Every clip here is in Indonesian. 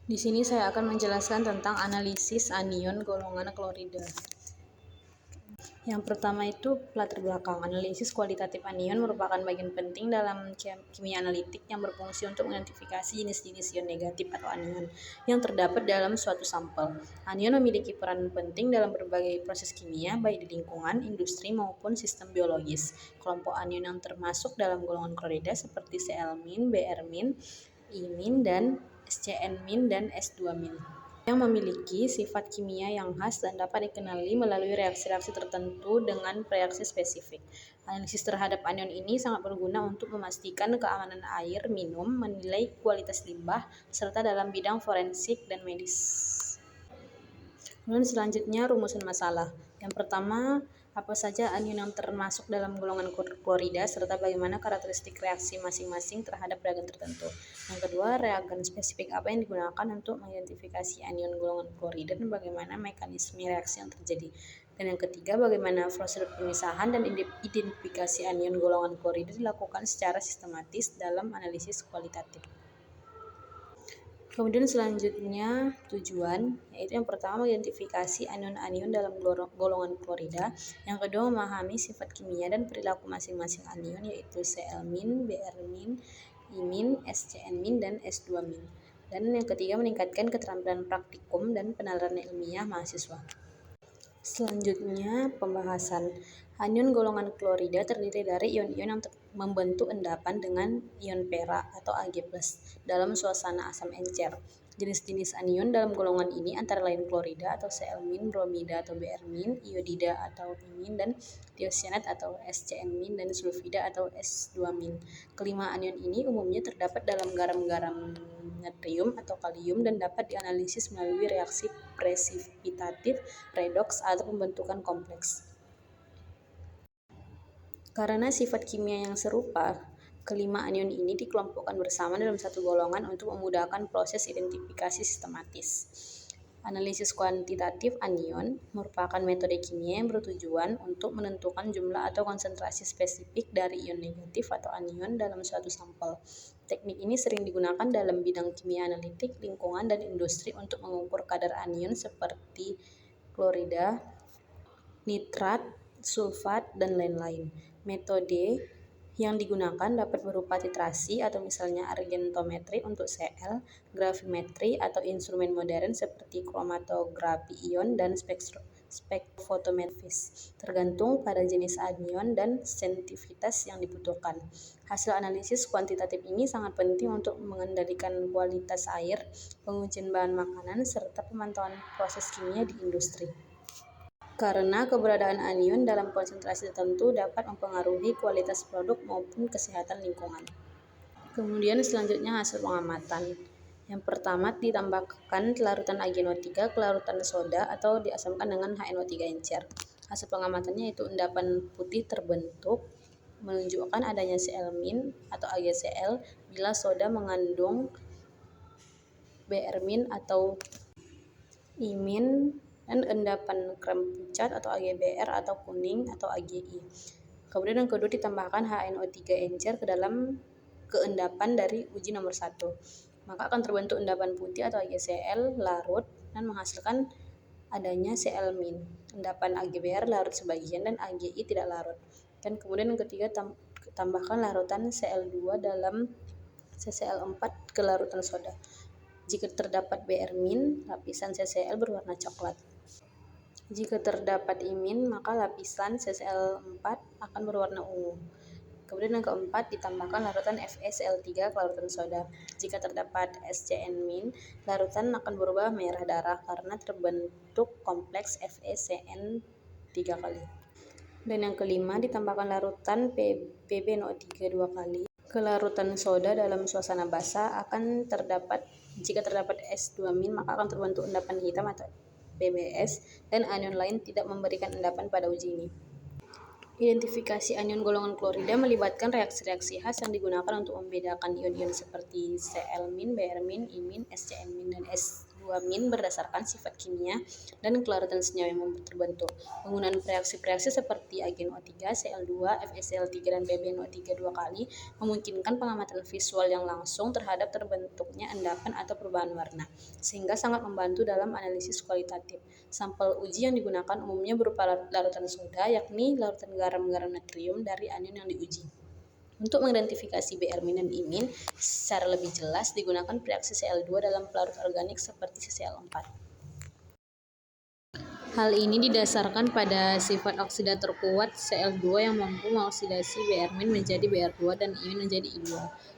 Di sini saya akan menjelaskan tentang analisis anion golongan klorida. Yang pertama itu latar belakang. Analisis kualitatif anion merupakan bagian penting dalam kimia analitik yang berfungsi untuk mengidentifikasi jenis-jenis ion negatif atau anion yang terdapat dalam suatu sampel. Anion memiliki peran penting dalam berbagai proses kimia, baik di lingkungan, industri, maupun sistem biologis. Kelompok anion yang termasuk dalam golongan klorida seperti Cl-, Br-, I-, dan SCN-, dan S2-, yang memiliki sifat kimia yang khas dan dapat dikenali melalui reaksi-reaksi tertentu dengan reaksi spesifik. Analisis terhadap anion ini sangat berguna untuk memastikan keamanan air minum, menilai kualitas limbah, serta dalam bidang forensik dan medis. Kemudian selanjutnya rumusan masalah. Yang pertama, apa saja anion yang termasuk dalam golongan klorida serta bagaimana karakteristik reaksi masing-masing terhadap reagen tertentu. Yang kedua, reagen spesifik apa yang digunakan untuk mengidentifikasi anion golongan klorida dan bagaimana mekanisme reaksi yang terjadi. Dan yang ketiga, bagaimana prosedur pemisahan dan identifikasi anion golongan klorida dilakukan secara sistematis dalam analisis kualitatif. Kemudian selanjutnya tujuan, yaitu yang pertama mengidentifikasi anion-anion dalam golongan klorida, yang kedua memahami sifat kimia dan perilaku masing-masing anion yaitu Cl-, Br-, I-, SCN-, dan S2-. Dan yang ketiga meningkatkan keterampilan praktikum dan penalaran ilmiah mahasiswa. Selanjutnya pembahasan. Anion golongan klorida terdiri dari ion-ion yang membentuk endapan dengan ion perak atau Ag+ dalam suasana asam encer. Jenis-jenis anion dalam golongan ini antara lain klorida atau Cl-, bromida atau Br-, iodida atau I-, dan tiosianat atau SCN-, dan sulfida atau S2-. Kelima anion ini umumnya terdapat dalam garam-garam natrium atau kalium dan dapat dianalisis melalui reaksi presipitatif, redoks, atau pembentukan kompleks. Karena sifat kimia yang serupa, kelima anion ini dikelompokkan bersama dalam satu golongan untuk memudahkan proses identifikasi sistematis. Analisis kuantitatif anion merupakan metode kimia yang bertujuan untuk menentukan jumlah atau konsentrasi spesifik dari ion negatif atau anion dalam suatu sampel. Teknik ini sering digunakan dalam bidang kimia analitik, lingkungan, dan industri untuk mengukur kadar anion seperti klorida, nitrat, sulfat, dan lain-lain. Metode yang digunakan dapat berupa titrasi atau misalnya argentometri untuk Cl, gravimetri atau instrumen modern seperti kromatografi ion dan spektrofotometris, tergantung pada jenis anion dan sensitivitas yang dibutuhkan. Hasil analisis kuantitatif ini sangat penting untuk mengendalikan kualitas air, pengujian bahan makanan, serta pemantauan proses kimia di industri. Karena keberadaan anion dalam konsentrasi tertentu dapat mempengaruhi kualitas produk maupun kesehatan lingkungan. Kemudian selanjutnya hasil pengamatan. Yang pertama, ditambahkan larutan AgNO3 ke larutan soda atau diasamkan dengan HNO3 encer. Hasil pengamatannya yaitu endapan putih terbentuk, menunjukkan adanya Cl- atau AgCl bila soda mengandung Br- atau I- dan endapan krem pucat atau AgBr atau kuning atau AgI. Kemudian yang kedua ditambahkan HNO3 encer ke dalam keendapan dari uji nomor 1. Maka akan terbentuk endapan putih atau AgCl larut dan menghasilkan adanya Cl-. Endapan AgBr larut sebagian dan AgI tidak larut. Dan kemudian yang ketiga tambahkan larutan Cl2 dalam CCl4 ke larutan soda. Jika terdapat Br-, lapisan CCl berwarna coklat. Jika terdapat I-, maka lapisan CCl4 akan berwarna ungu. Kemudian yang keempat, ditambahkan larutan FeCl3 ke larutan soda. Jika terdapat SCN-, larutan akan berubah merah darah karena terbentuk kompleks FeCN3 kali. Dan yang kelima, ditambahkan larutan PbNO3 2 kali ke larutan soda dalam suasana basah jika terdapat S2-, maka akan terbentuk endapan hitam atau PbS, dan anion lain tidak memberikan endapan pada uji ini. Identifikasi anion golongan klorida melibatkan reaksi-reaksi khas yang digunakan untuk membedakan ion-ion seperti Cl-, Br-, I-, SCN-, dan S2-. H2- berdasarkan sifat kimia dan kelarutan senyawa yang terbentuk. Penggunaan reaksi-reaksi seperti agen O3, Cl2, FeCl3, dan PbNO3 dua kali memungkinkan pengamatan visual yang langsung terhadap terbentuknya endapan atau perubahan warna, sehingga sangat membantu dalam analisis kualitatif. Sampel uji yang digunakan umumnya berupa larutan soda, yakni larutan garam natrium dari anion yang diuji. Untuk mengidentifikasi Br- dan I- secara lebih jelas digunakan reaksi Cl2 dalam pelarut organik seperti CCl4. Hal ini didasarkan pada sifat oksidator kuat Cl2 yang mampu mengoksidasi Br- menjadi Br2 dan I- menjadi I2.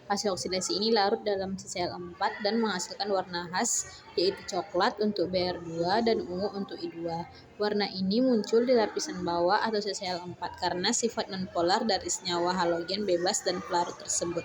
Hasil oksidasi ini larut dalam CCl4 dan menghasilkan warna khas, yaitu coklat untuk Br2 dan ungu untuk I2. Warna ini muncul di lapisan bawah atau CCl4 karena sifat nonpolar dari senyawa halogen bebas dan pelarut tersebut.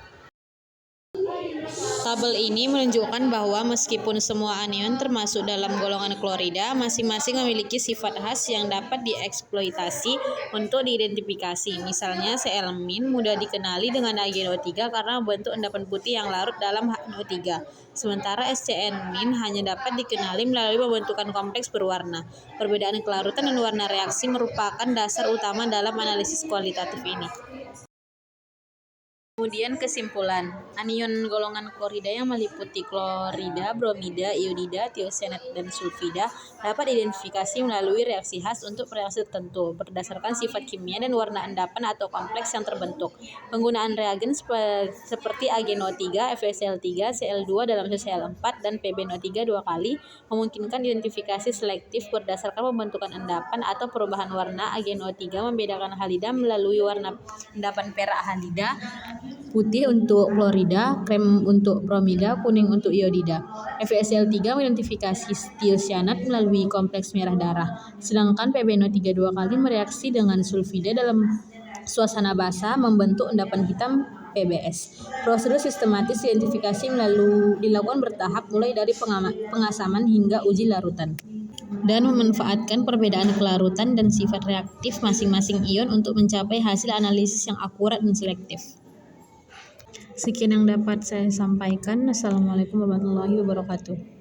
Tabel ini menunjukkan bahwa meskipun semua anion termasuk dalam golongan klorida, masing-masing memiliki sifat khas yang dapat dieksploitasi untuk diidentifikasi. Misalnya Cl- mudah dikenali dengan agen O3 karena membentuk endapan putih yang larut dalam NO3. Sementara SCN- hanya dapat dikenali melalui pembentukan kompleks berwarna. Perbedaan kelarutan dan warna reaksi merupakan dasar utama dalam analisis kualitatif ini. Kemudian kesimpulan, anion golongan klorida yang meliputi klorida, bromida, iodida, tiosianat, dan sulfida dapat diidentifikasi melalui reaksi khas untuk reaksi tertentu berdasarkan sifat kimia dan warna endapan atau kompleks yang terbentuk. Penggunaan reagen seperti agen O3, FeCl3, Cl2 dalam CCl4, dan PbNO3 dua kali memungkinkan identifikasi selektif berdasarkan pembentukan endapan atau perubahan warna. Agen O3 membedakan halida melalui warna endapan perak halida, putih untuk klorida, krem untuk bromida, kuning untuk iodida. FeCl3 mengidentifikasi tiosianat melalui kompleks merah darah, sedangkan PbNO3 dua kali mereaksi dengan sulfida dalam suasana basah membentuk endapan hitam PbS. Prosedur sistematis identifikasi dilakukan bertahap mulai dari pengasaman hingga uji larutan, dan memanfaatkan perbedaan kelarutan dan sifat reaktif masing-masing ion untuk mencapai hasil analisis yang akurat dan selektif. Sekian yang dapat saya sampaikan. Assalamualaikum warahmatullahi wabarakatuh.